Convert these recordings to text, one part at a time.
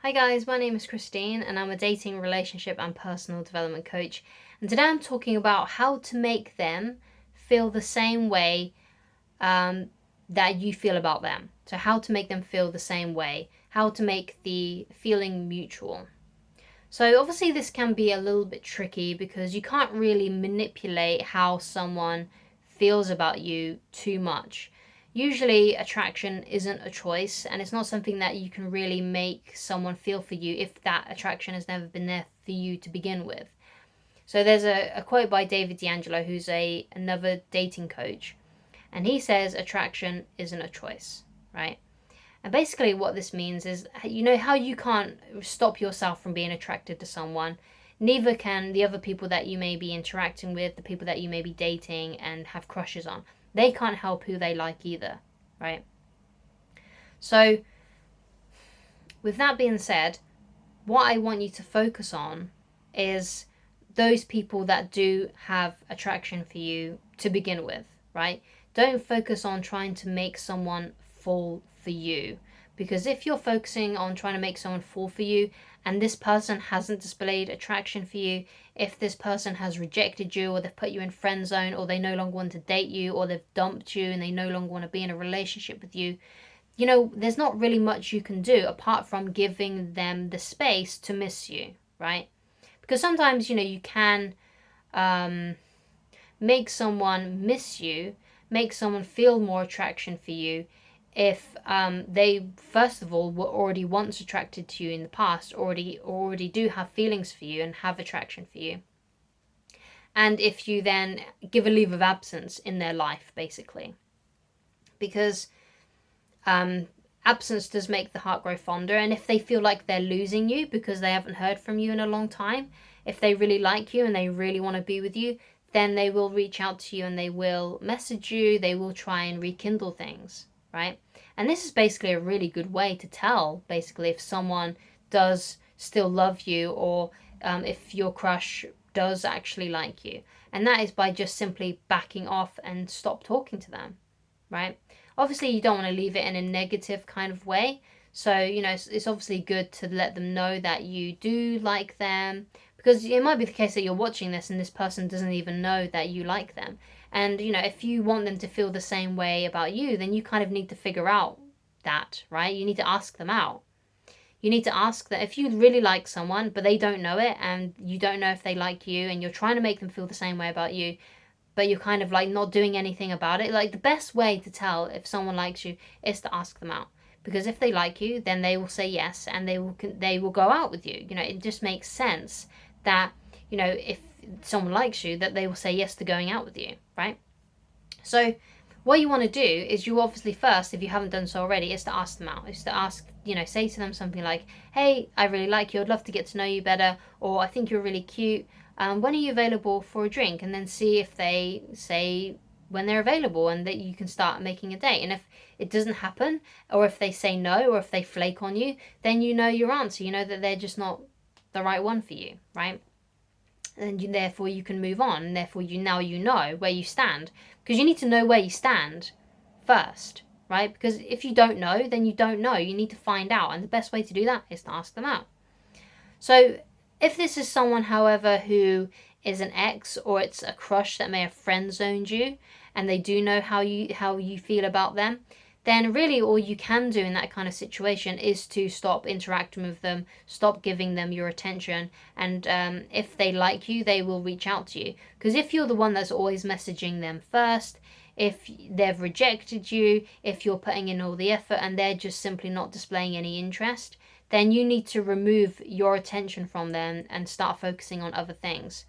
Hi guys, my name is Christine and I'm a dating, relationship and personal development coach. And today I'm talking about how to make them feel the same way that you feel about them. So how to make them feel the same way, how to make the feeling mutual. So obviously this can be a little bit tricky because you can't really manipulate how someone feels about you too much. Usually attraction isn't a choice and it's not something that you can really make someone feel for you if that attraction has never been there for you to begin with. So there's a quote by David D'Angelo, who's another dating coach, and he says attraction isn't a choice, right? And basically, what this means is, you know, how you can't stop yourself from being attracted to someone, neither can the other people that you may be interacting with, the people that you may be dating and have crushes on. They can't help who they like either, right? So, with that being said, what I want you to focus on is those people that do have attraction for you to begin with, right? Don't focus on trying to make someone fall for you. Because if you're focusing on trying to make someone fall for you and this person hasn't displayed attraction for you, if this person has rejected you or they've put you in friend zone or they no longer want to date you or they've dumped you and they no longer want to be in a relationship with you, you know, there's not really much you can do apart from giving them the space to miss you, right? Because sometimes, you know, you can um, make someone miss you, make someone feel more attraction for you if they first of all were already once attracted to you in the past, already do have feelings for you and have attraction for you, and if you then give a leave of absence in their life, basically, because absence does make the heart grow fonder. And if they feel like they're losing you because they haven't heard from you in a long time, if they really like you and they really want to be with you, then they will reach out to you and they will message you, they will try and rekindle things, right? And this is basically a really good way to tell, basically, if someone does still love you or if your crush does actually like you. And that is by just simply backing off and stop talking to them, right? Obviously, you don't want to leave it in a negative kind of way. So, you know, it's obviously good to let them know that you do like them, because it might be the case that you're watching this and this person doesn't even know that you like them. And, you know, if you want them to feel the same way about you, then you kind of need to figure out that, right? You need to ask them out. You need to ask that if you really like someone, but they don't know it and you don't know if they like you and you're trying to make them feel the same way about you, but you're kind of like not doing anything about it. Like, the best way to tell if someone likes you is to ask them out, because if they like you, then they will say yes and they will go out with you. You know, it just makes sense that, you know, if someone likes you, that they will say yes to going out with you, right? So what you want to do is, you obviously first, if you haven't done so already, is to ask them out. Is to ask, you know, say to them something like, hey, I really like you, I'd love to get to know you better, or I think you're really cute, when are you available for a drink? And then see if they say when they're available and that you can start making a date. And if it doesn't happen, or if they say no, or if they flake on you, then you know your answer. You know that they're just not the right one for you, right? And therefore you can move on, and therefore you know where you stand, because you need to know where you stand first, right? Because if you don't know, then you don't know. You need to find out, and the best way to do that is to ask them out. So if this is someone, however, who is an ex, or it's a crush that may have friend zoned you and they do know how you feel about them, then really all you can do in that kind of situation is to stop interacting with them, stop giving them your attention, and if they like you, they will reach out to you. Because if you're the one that's always messaging them first, if they've rejected you, if you're putting in all the effort and they're just simply not displaying any interest, then you need to remove your attention from them and start focusing on other things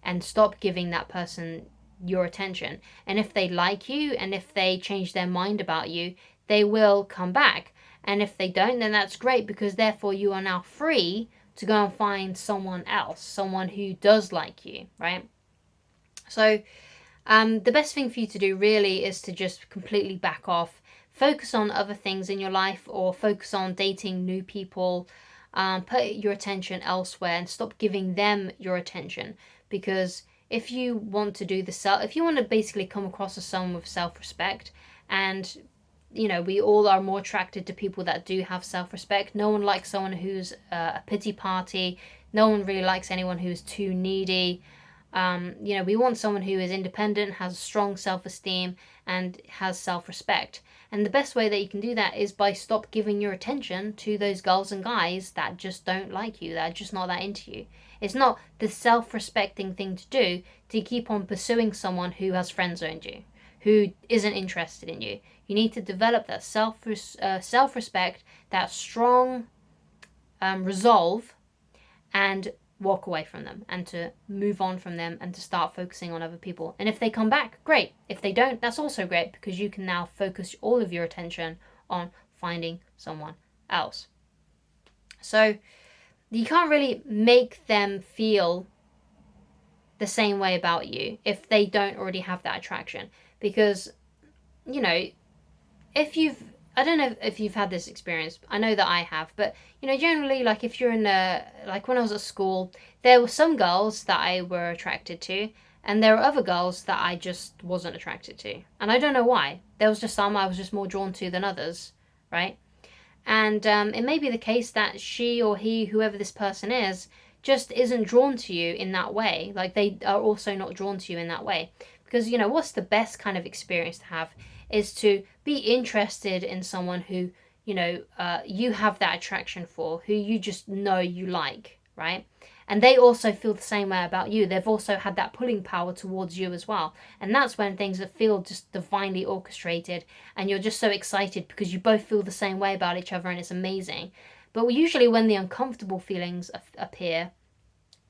and stop giving that person your attention. And if they like you and if they change their mind about you, they will come back. And if they don't, then that's great, because therefore you are now free to go and find someone else, someone who does like you, right? So the best thing for you to do really is to just completely back off, focus on other things in your life, or focus on dating new people. Put your attention elsewhere and stop giving them your attention, because if you want to do if you want to basically come across as someone with self-respect and we all are more attracted to people that do have self-respect. No one likes someone who's a pity party. No one really likes anyone who's too needy. We want someone who is independent, has strong self-esteem, and has self-respect. And the best way that you can do that is by stop giving your attention to those girls and guys that just don't like you, that are just not that into you. It's not the self-respecting thing to do to keep on pursuing someone who has friend-zoned you, who isn't interested in you. You need to develop that self-respect, that strong resolve, and walk away from them, and to move on from them, and to start focusing on other people. And if they come back, great. If they don't, that's also great, because you can now focus all of your attention on finding someone else. So you can't really make them feel the same way about you if they don't already have that attraction. Because, I don't know if you've had this experience. I know that I have, but generally, like if you're like when I was at school, there were some girls that I were attracted to, and there were other girls that I just wasn't attracted to, and I don't know why. There was just some I was just more drawn to than others, right? And it may be the case that she or he, whoever this person is, just isn't drawn to you in that way. Like they are also not drawn to you in that way. Because, what's the best kind of experience to have is to be interested in someone who, you have that attraction for, who you just know you like, right? And they also feel the same way about you. They've also had that pulling power towards you as well. And that's when things feel just divinely orchestrated, and you're just so excited because you both feel the same way about each other, and it's amazing. But usually when the uncomfortable feelings appear,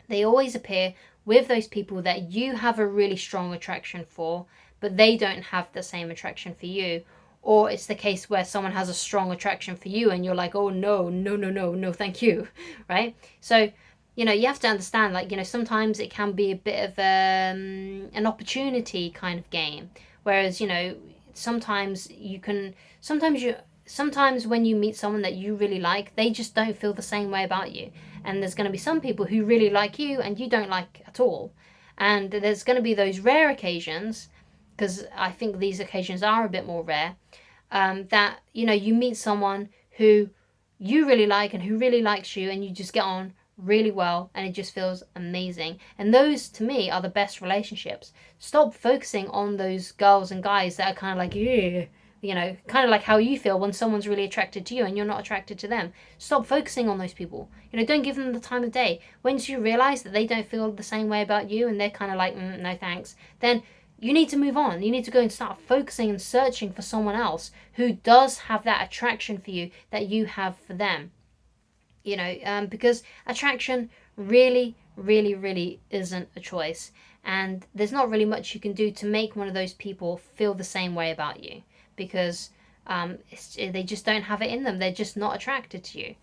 they always appear with those people that you have a really strong attraction for, but they don't have the same attraction for you. Or it's the case where someone has a strong attraction for you and you're like, oh no, thank you, right? So, you have to understand, like, sometimes it can be a bit of an opportunity kind of game. Whereas, sometimes when you meet someone that you really like, they just don't feel the same way about you. And there's going to be some people who really like you and you don't like at all. And there's going to be those rare occasions, because I think these occasions are a bit more rare, that, you meet someone who you really like and who really likes you, and you just get on really well, and it just feels amazing. And those, to me, are the best relationships. Stop focusing on those girls and guys that are kind of like, yeah, kind of like how you feel when someone's really attracted to you and you're not attracted to them. Stop focusing on those people. Don't give them the time of day. Once you realize that they don't feel the same way about you and they're kind of like, no thanks, then you need to move on. You need to go and start focusing and searching for someone else who does have that attraction for you that you have for them. Because attraction really, really, really isn't a choice. And there's not really much you can do to make one of those people feel the same way about you. Because they just don't have it in them. They're just not attracted to you.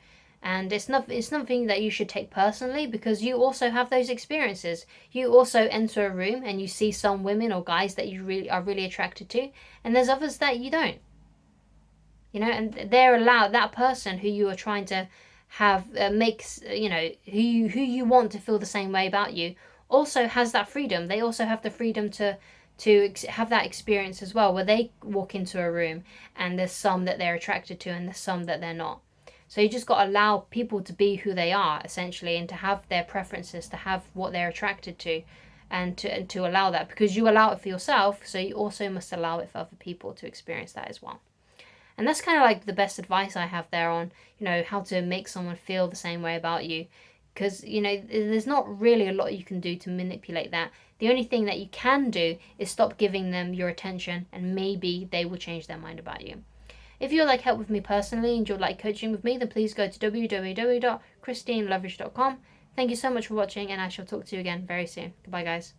And it's nothing that you should take personally, because you also have those experiences. You also enter a room and you see some women or guys that you really are really attracted to, and there's others that you don't. And they're allowed, that person who you are trying to have makes, who you want to feel the same way about you, also has that freedom. They also have the freedom to have that experience as well, where they walk into a room and there's some that they're attracted to and there's some that they're not. So you just got to allow people to be who they are, essentially, and to have their preferences, to have what they're attracted to, and to allow that, because you allow it for yourself, so you also must allow it for other people to experience that as well. And that's kind of like the best advice I have there on, how to make someone feel the same way about you. Because, there's not really a lot you can do to manipulate that. The only thing that you can do is stop giving them your attention, and maybe they will change their mind about you. If you'd like help with me personally and you'd like coaching with me, then please go to www.christinelovridge.com. Thank you so much for watching, and I shall talk to you again very soon. Goodbye, guys.